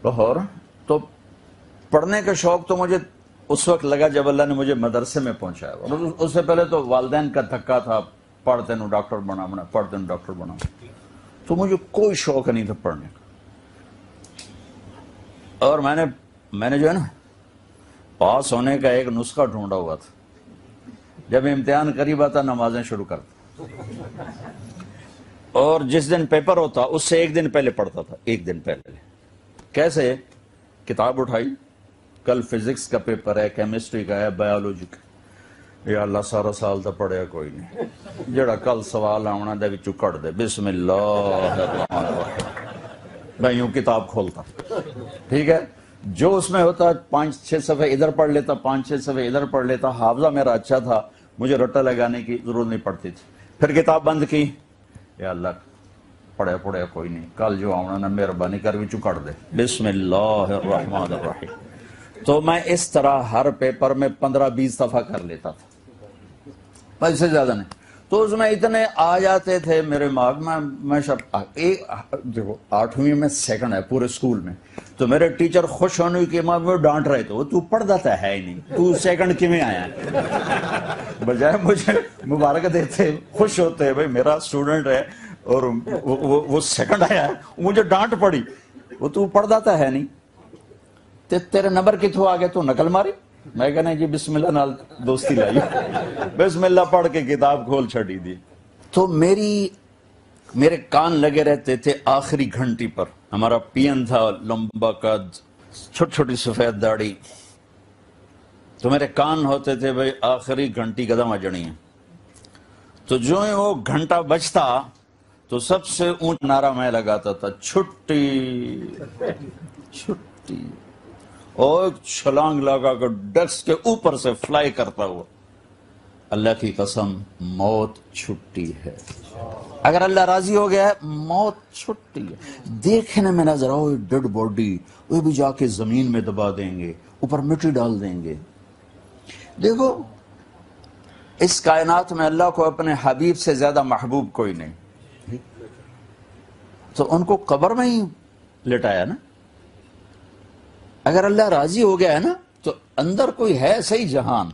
لاہور. تو پڑھنے کا شوق تو مجھے اس وقت لگا جب اللہ نے مجھے مدرسے میں پہنچایا. اس سے پہلے تو والدین کا دھکا تھا، پڑھتے نو ڈاکٹر بنا، پڑھتے نو ڈاکٹر بنا. تو مجھے کوئی شوق نہیں تھا پڑھنے کا. اور میں نے جو ہے نا پاس ہونے کا ایک نسخہ ڈھونڈا ہوا تھا. جب امتحان قریب آتا نمازیں شروع کرتا، اور جس دن پیپر ہوتا اس سے ایک دن پہلے پڑھتا تھا. ایک دن پہلے کیسے؟ کتاب اٹھائی، کل فزکس کا پیپر ہے، کیمسٹری کا ہے، بایولوجی کا. یا اللہ سارا سال تو پڑھیا کوئی نہیں، جڑا کل سوال آنا دے وچوں کٹ دے. بسم اللہ الرحمن الرحیم. میں یوں کتاب کھولتا، ٹھیک ہے، جو اس میں ہوتا 5-6 صفحے ادھر پڑھ لیتا، 5-6 صفحے ادھر پڑھ لیتا. حافظہ میرا اچھا تھا، مجھے رٹا لگانے کی ضرورت نہیں پڑتی تھی. پھر کتاب بند کی، یا اللہ پڑھیا کوئی نہیں، کل جو آنا نا مہربانی کر وچوں کٹ دے. بسم اللہ الرحمن الرحیم. تو میں اس طرح ہر پیپر میں 15-20 صفحہ کر لیتا تھا، اس سے زیادہ نہیں. تو اس میں اتنے آ جاتے تھے میرے دماغ میں دیکھو 8ویں میں سیکنڈ ہے پورے اسکول میں. تو میرے ٹیچر خوش ہونے کی میں ڈانٹ رہے تھے، تو پڑھتا تھا ہے ہی نہیں، تو سیکنڈ کیوں آیا ہے؟ بجائے مجھے مبارک دیتے، خوش ہوتے بھائی میرا اسٹوڈنٹ ہے اور وہ سیکنڈ آیا ہے. مجھے ڈانٹ پڑی، وہ تو پڑھتا تھا ہے نہیں، تیرے نمبر کتوں آ گئے؟ تو نقل ماری. میں کہنا جی بسم اللہ نال دوستی لائی، بسم اللہ پڑھ کے کتاب کھول چھڑی دی. تو میرے کان لگے رہتے تھے آخری گھنٹی پر. ہمارا پین تھا، لمبا قد، چھوٹی چھوٹی سفید داڑھی. تو میرے کان ہوتے تھے بھائی آخری گھنٹی قدم اجڑی ہے. تو جو ہی وہ گھنٹہ بجتا تو سب سے اونچا نعرہ میں لگاتا تھا، چھٹی چھٹی. اور چھلانگ لگا کر ڈیسک کے اوپر سے فلائی کرتا ہوا. اللہ کی قسم موت چھٹی ہے. اگر اللہ راضی ہو گیا ہے موت چھٹی ہے. دیکھنے میں نظر آؤ ڈیڈ باڈی، وہ بھی جا کے زمین میں دبا دیں گے، اوپر مٹی ڈال دیں گے. دیکھو اس کائنات میں اللہ کو اپنے حبیب سے زیادہ محبوب کوئی نہیں. تو ان کو قبر میں ہی لٹایا نا. اگر اللہ راضی ہو گیا ہے نا تو اندر کوئی ہے صحیح جہان.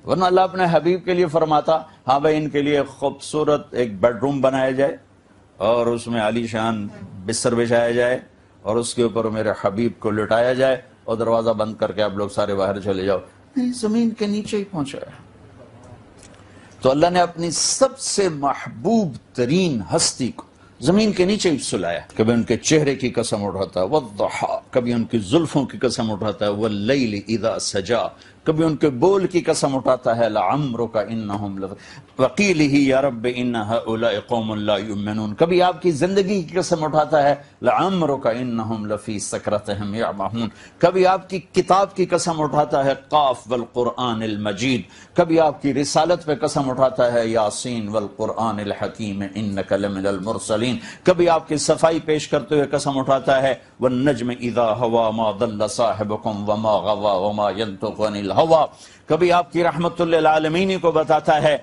ورنہ اللہ اپنے حبیب کے لیے فرماتا ہاں بھائی ان کے لیے خوبصورت ایک بیڈ روم بنایا جائے اور اس میں عالی شان بستر بچھایا جائے اور اس کے اوپر میرے حبیب کو لٹایا جائے اور دروازہ بند کر کے آپ لوگ سارے باہر چلے جاؤ. نہیں، زمین کے نیچے ہی پہنچایا. تو اللہ نے اپنی سب سے محبوب ترین ہستی کو زمین کے نیچے ہی سلایا. کبھی ان کے چہرے کی قسم اٹھاتا ہے والضحا، کبھی ان کی زلفوں کی قسم اٹھاتا ہے واللیل اذا سجا، کبھی ان کے بول کی قسم اٹھاتا ہے لعمرک انہم وقیلہ یا رب ان ہؤلاء قوم لا یؤمنون. کبھی آپ کی زندگی کی قسم اٹھاتا ہے لعمرک انہم لفی سکرتہم یعمہون. کبھی آپ کی کتاب کی قسم اٹھاتا ہے قاف والقرآن المجید. کبھی آپ کی رسالت پہ قسم اٹھاتا ہے یاسین والقرآن الحکیم انک لمن المرسلین. کبھی آپ کی صفائی پیش کرتے ہوئے قسم اٹھاتا ہے والنجم اذا ہوا ما ضل صاحبکم وما غوا وما ينطق عن الہوا. کبھی آپ کی رحمت للعالمین کو بتاتا ہے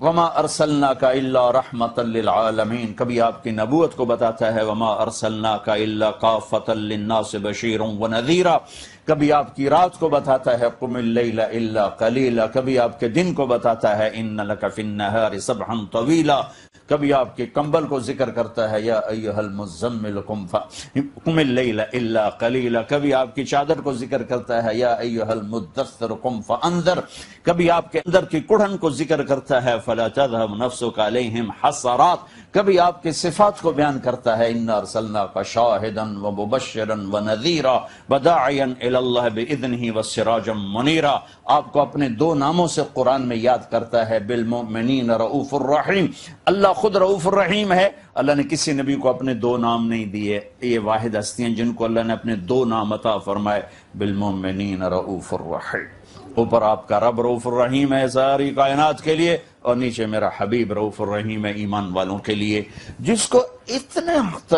وما ارسلناک الا رحمتا للعالمین. کبھی آپ کی نبوت کو بتاتا ہے وما ارسلناک الا کافۃ للناس بشیرا ونذیرا. کبھی آپ کی رات کو بتاتا ہے قم اللیل الا قلیلا. کبھی آپ کے دن کو بتاتا ہے ان لک فی النہار سبحا طویلا. کبھی آپ کے کمبل کو ذکر کرتا ہے یا ایھا المزمل قم اللیل الا قلیلا. کبھی آپ کی چادر کو ذکر کرتا ہے یا ایھا المدثر قم فانذر. کبھی آپ کے اندر کی کڑھن کو ذکر کرتا ہے فلا تذهب نفسك علیہم حسرات. کبھی آپ کی صفات کو بیان کرتا ہے انا ارسلناک شاہدا ومبشرا ونذیرا وداعیا الی اللہ باذنہ وسراجا منیرا. آپ کو اپنے 2 ناموں سے قرآن میں یاد کرتا ہے بالمؤمنین رؤوف الرحیم. اللہ خود رؤوف الرحیم ہے. اللہ نے کسی نبی کو اپنے 2 نام نہیں دیے. یہ واحد ہستیاں جن کو اللہ نے اپنے 2 نام عطا فرمائے بالمؤمنین رؤوف الرحیم. اوپر آپ کا رب رؤوف الرحیم ہے ساری کائنات کے لیے اور نیچے میرا حبیب رؤوف الرحیم ہے ایمان والوں کے لیے، جس کو اتنے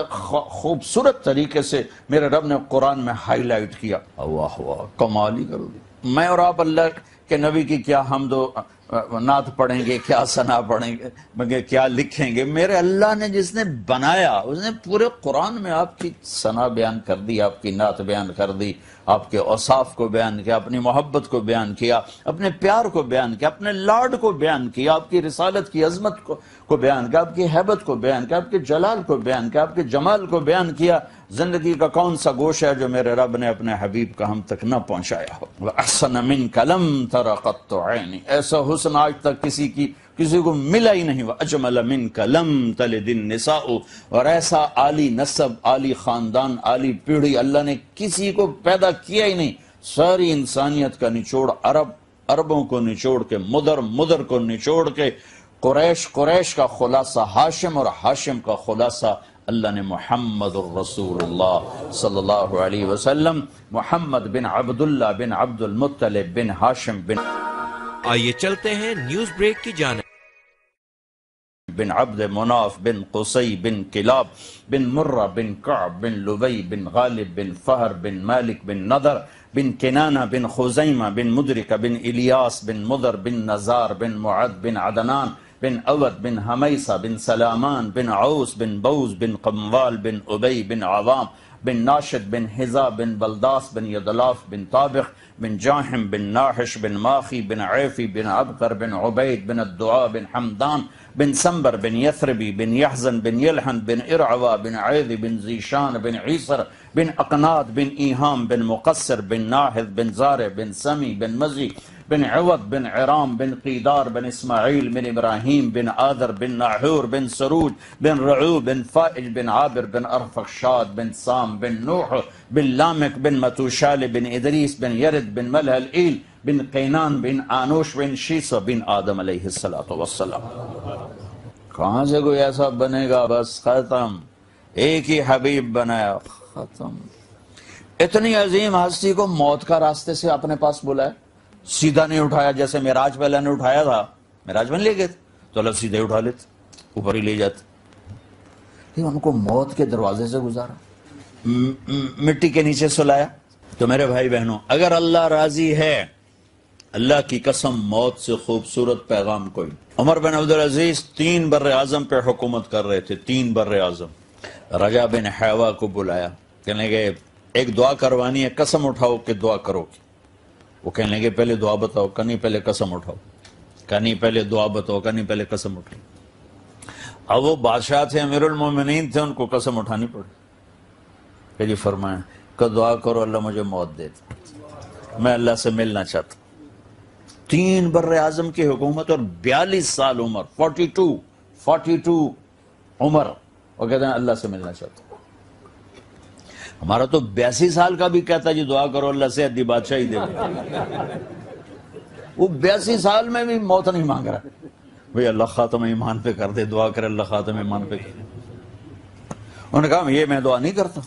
خوبصورت طریقے سے میرے رب نے قرآن میں ہائی لائٹ کیا. واہ واہ، کمال ہی کر دی. میں اور آپ اللہ کے نبی کی کیا حمد و نعت پڑھیں گے، کیا ثنا پڑھیں گے، کیا لکھیں گے؟ میرے اللہ نے جس نے بنایا اس نے پورے قرآن میں آپ کی ثنا بیان کر دی، آپ کی نعت بیان کر دی، آپ کے اوصاف کو بیان کیا، اپنی محبت کو بیان کیا، اپنے پیار کو بیان کیا، اپنے لاڈ کو بیان کیا، آپ کی رسالت کی عظمت کو بیان کیا، آپ کی ہیبت کو بیان کیا، آپ کے جلال کو بیان کیا، آپ کے جمال کو بیان کیا۔ زندگی کا کون سا گوشہ ہے جو میرے رب نے اپنے حبیب کا ہم تک نہ پہنچایا ہو؟ وَأَحْسَنَ مِنْكَ لَمْ تَرَ قَطُّ عَيْنِ، ایسا حسن آج تک کسی کو ملا ہی نہیں۔ وَأَجْمَلَ مِنْكَ لَمْ تَلِدِ النِّسَاءُ، اور ایسا عالی نسب، عالی خاندان، عالی پیڑھی اللہ نے کسی کو پیدا کیا ہی نہیں۔ ساری انسانیت کا نچوڑ عربوں کو نچوڑ کے، مدر کو نچوڑ کے، قریش کا خلاصہ ہاشم، اور ہاشم کا خلاصہ اللہ نے محمد الرسول اللہ صلی اللہ علیہ وسلم، محمد بن عبداللہ بن عبد المطلب بن ہاشم بن، آئیے چلتے ہیں نیوز بریک کی جانب، بن عبد مناف بن قصی بن کلاب بن مرہ بن کعب بن لبی بن غالب بن فہر بن مالک بن نضر بن کنانہ بن خزیمہ بن مدرکہ بن الیاس بن مضر بن نزار بن معد بن عدنان بن اود بن حمیسہ بن سلامان بن عوس بن بوز بن قموال بن ابی بن عوام بن ناشد بن حزا بن بلداس بن یدلاف بن طابخ بن جاحم بن ناحش بن ماخی بن عیفی بن عبقر بن عبید بن الدعاء بن حمدان بن سنبر بن یثربی بن یحزن بن یلحن بن ارعوا بن عیذ بن زیشان بن عیسر بن اقناد بن ایہام بن مقصر بن ناحذ بن زارع بن سمی بن مزی بن عوض بن عرام بن قیدار بن اسماعیل بن ابراہیم بن آذر بن ناحور بن سروج بن رعو بن فائج بن عابر بن ارفخشاد بن سام بن نوح بن لامک بن متوشال بن ادریس بن یرد بن ملح العیل بن قینان بن آنوش بن شیسہ بن آدم علیہ السلام۔ کہاں سے کوئی ایسا بنے گا؟ بس ختم، ایک ہی حبیب بنایا، ختم۔ اتنی عظیم ہستی کو موت کا راستے سے اپنے پاس بلایا، سیدھا نہیں اٹھایا جیسے معراج پہ اللہ نے اٹھایا تھا۔ معراج میں لے گئے تھے تو اللہ سیدھے اٹھا لیتے، اوپر ہی لے جاتے، لیکن ان کو موت کے دروازے سے گزارا، مٹی کے نیچے سلایا۔ تو میرے بھائی بہنوں، اگر اللہ راضی ہے، اللہ کی قسم موت سے خوبصورت پیغام کوئی۔ عمر بن عبدالعزیز 3 بر اعظم پہ حکومت کر رہے تھے، 3 بر اعظم۔ رجا بن حیوہ کو بلایا، کہنے لگے ایک دعا کروانی ہے، قسم اٹھاؤ کہ دعا کرو گے۔ وہ کہنے لگے پہلے دعا بتاؤ، کنی پہلے قسم اٹھاؤ، کنی پہلے دعا بتاؤ، کنی پہلے قسم اٹھاؤ۔ اب وہ بادشاہ تھے، امیر المومنین تھے، ان کو قسم اٹھانی پڑی کہ جی فرمائیں کہ دعا کرو اللہ مجھے موت دے دے، میں اللہ سے ملنا چاہتا ہوں۔ 3 بر اعظم کی حکومت اور 42 سال عمر، 42 عمر، وہ کہتے ہیں اللہ سے ملنا چاہتا ہوں۔ ہمارا تو 82 سال کا بھی کہتا ہے جی دعا کرو اللہ سے ادھی بادشاہی دے دے، وہ 82 سال میں بھی موت نہیں مانگ رہا، بھئی اللہ خاتم ایمان پہ کر دے، دعا کرے اللہ خاتم ایمان پہ کر دے۔ انہوں نے کہا یہ میں دعا نہیں کرتا،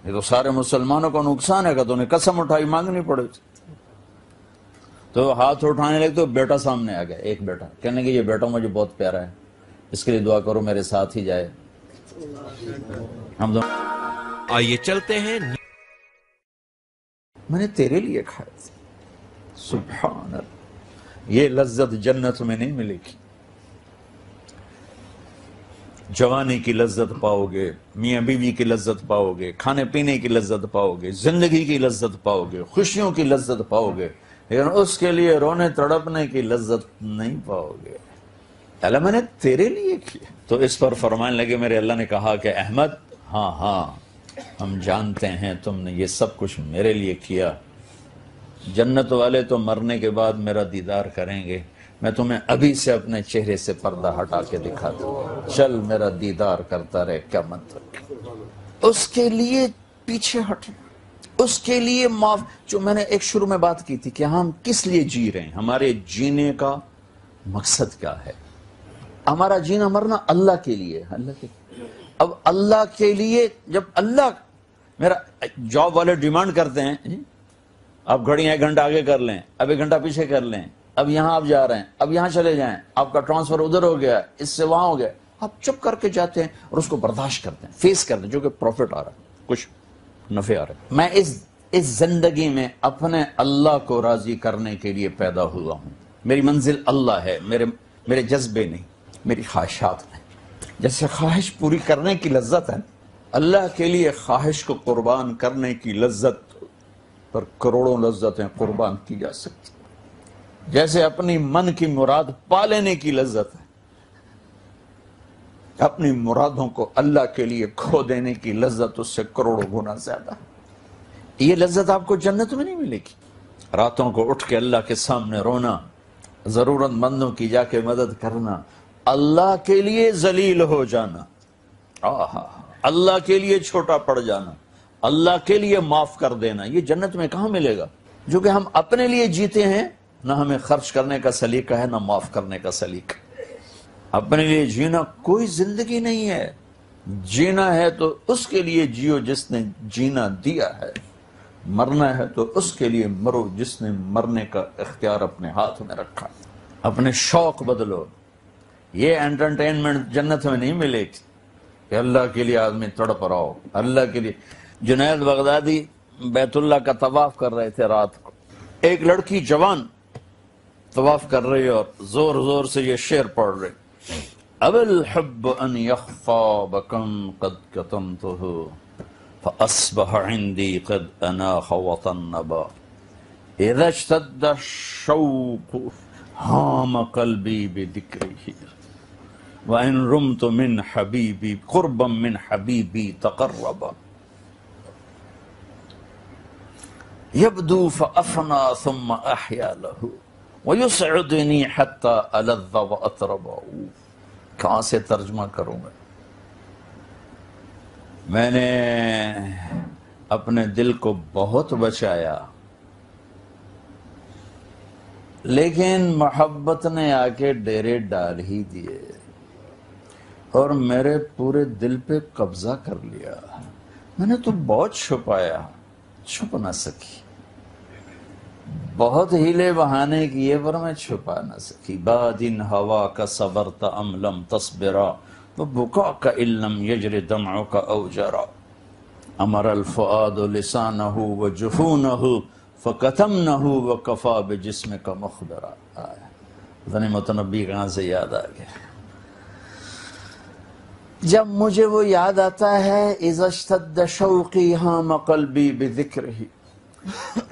یہ تو سارے مسلمانوں کو نقصان ہے، کہ تو انہیں قسم اٹھائی مانگنی پڑے۔ تو ہاتھ اٹھانے لگے تو بیٹا سامنے آ گیا، ایک بیٹا، کہنے لگے یہ بیٹا مجھے بہت پیارا ہے، اس کے لیے دعا کرو میرے ساتھ ہی جائے۔ ہم دونوں، آئیے چلتے ہیں، میں نے تیرے لیے کھایا تھا، سبحان اللہ، یہ لذت جنت میں نہیں ملے گی۔ جوانی کی لذت پاؤ گے، میاں بیوی کی لذت پاؤ گے، کھانے پینے کی لذت پاؤ گے، زندگی کی لذت پاؤ گے، خوشیوں کی لذت پاؤ گے، لیکن اس کے لیے رونے تڑپنے کی لذت نہیں پاؤ گے۔ اللہ میں نے تیرے لیے کیا۔ تو اس پر فرمانے لگے، میرے اللہ نے کہا کہ احمد، ہاں ہم جانتے ہیں تم نے یہ سب کچھ میرے لیے کیا، جنت والے تو مرنے کے بعد میرا دیدار کریں گے، میں تمہیں ابھی سے اپنے چہرے سے پردہ ہٹا کے دکھاتا ہوں، چل میرا دیدار کرتا رہے کیا مطلب۔ اس کے لیے پیچھے ہٹنا، اس کے لیے معاف۔ جو میں نے ایک شروع میں بات کی تھی کہ ہم کس لیے جی رہے ہیں، ہمارے جینے کا مقصد کیا ہے۔ ہمارا جینا مرنا اللہ کے لیے، اللہ کے اب اللہ کے لیے، جب اللہ، میرا جاب والے ڈیمانڈ کرتے ہیں آپ گھڑی 1 گھنٹہ آگے کر لیں، اب 1 گھنٹہ پیچھے کر لیں، اب یہاں آپ جا رہے ہیں، اب یہاں چلے جائیں، آپ کا ٹرانسفر ادھر ہو گیا، اس سے وہاں ہو گیا، آپ چپ کر کے جاتے ہیں اور اس کو برداشت کرتے ہیں، فیس کرتے ہیں، جو کہ پروفٹ آ رہا ہے، کچھ نفع آ رہا ہے۔ میں اس زندگی میں اپنے اللہ کو راضی کرنے کے لیے پیدا ہوا ہوں، میری منزل اللہ ہے، میرے جذبے نہیں، میری خواہشات نہیں۔ جیسے خواہش پوری کرنے کی لذت ہے، اللہ کے لیے خواہش کو قربان کرنے کی لذت پر کروڑوں لذتیں قربان کی جا سکتی، جیسے اپنی من کی مراد پا لینے کی لذت ہے، اپنی مرادوں کو اللہ کے لیے کھو دینے کی لذت اس سے کروڑوں گنا زیادہ ہے۔ یہ لذت آپ کو جنت میں نہیں ملے گی۔ راتوں کو اٹھ کے اللہ کے سامنے رونا، ضرورت مندوں کی جا کے مدد کرنا، اللہ کے لیے ذلیل ہو جانا، اللہ کے لیے چھوٹا پڑ جانا، اللہ کے لیے معاف کر دینا، یہ جنت میں کہاں ملے گا؟ جو کہ ہم اپنے لیے جیتے ہیں، نہ ہمیں خرچ کرنے کا سلیقہ ہے، نہ معاف کرنے کا سلیقہ۔ اپنے لیے جینا کوئی زندگی نہیں ہے۔ جینا ہے تو اس کے لیے جیو جس نے جینا دیا ہے، مرنا ہے تو اس کے لیے مرو جس نے مرنے کا اختیار اپنے ہاتھ میں رکھا۔ اپنے شوق بدلو۔ یہ انٹرٹینمنٹ جنت میں نہیں ملے گی کہ اللہ کے لیے آدمی تڑپ رہا ہو، اللہ کے لیے۔ جنید بغدادی بیت اللہ کا طواف کر رہے تھے رات کو، ایک لڑکی جوان طواف کر رہی اور زور زور سے یہ شعر پڑھ رہے، اب الحب ان یخفا بکم قد کتمتہ فاصبح عندی قد اناخ وطنبا اذا اشتد الشوق ہام قلبی بذکرہ وان رمت من حبیبی قربا من حبیبی تقربا یبدو فافنا ثم احیا لہ وَيُسْعِدُنِي حَتَّى أَلَذَّ وَأَطْرَبَ۔ کہاں سے ترجمہ کروں گا؟ میں نے اپنے دل کو بہت بچایا، لیکن محبت نے آ کے ڈیرے ڈال ہی دیے اور میرے پورے دل پہ قبضہ کر لیا۔ میں نے تو بہت چھپایا، چھپ نہ سکی، بہت ہیلے بہانے کیے پر میں چھپا نہ سکی۔ بادن ہوا کا صبرت ام لم تصبرا وبکاک ان لم یجر دمعک او جرا امر الفؤاد لسانہ وجفونہ فکتمنہ وکفا بجسمک مخبرا۔ ذنی متنبی کہاں سے یاد آ گیا؟ جب مجھے وہ یاد آتا ہے، اذا اشتد شوقی ہام قلبی بذکرہ،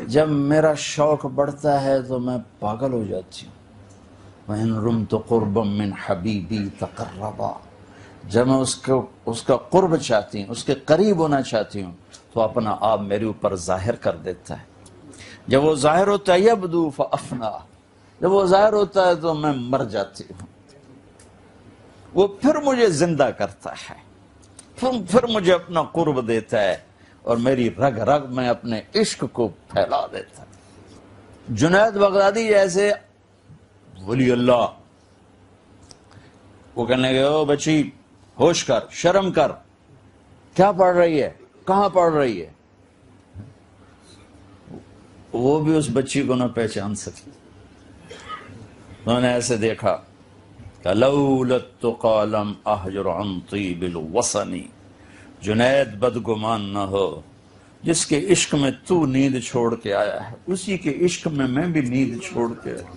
جب میرا شوق بڑھتا ہے تو میں پاگل ہو جاتی ہوں۔ وَإِن رُمْتُ قُرْبًا مِّنْ حَبِيبِي تَقَرَّبًا، جب میں اس کا قرب چاہتی ہوں، اس کے قریب ہونا چاہتی ہوں تو اپنا آپ میرے اوپر ظاہر کر دیتا ہے۔ جب وہ ظاہر ہوتا ہے یبدو فافنا، جب وہ ظاہر ہوتا ہے تو میں مر جاتی ہوں۔ وہ پھر مجھے زندہ کرتا ہے، پھر مجھے اپنا قرب دیتا ہے اور میری رگ رگ میں اپنے عشق کو پھیلا دیتا ہے۔ جنید بغدادی جیسے ولی اللہ، وہ کہنے لگے، او بچی ہوش کر، شرم کر، کیا پڑھ رہی ہے، کہاں پڑھ رہی ہے؟ وہ بھی اس بچی کو نہ پہچان سکی۔ انہوں نے ایسے دیکھا کہ لولا التقى لم احجر عن طیب الوصن، جنید بدگمان نہ ہو، جس کے عشق میں تو نیند چھوڑ کے آیا ہے اسی کے عشق میں بھی نیند چھوڑ کے آیا۔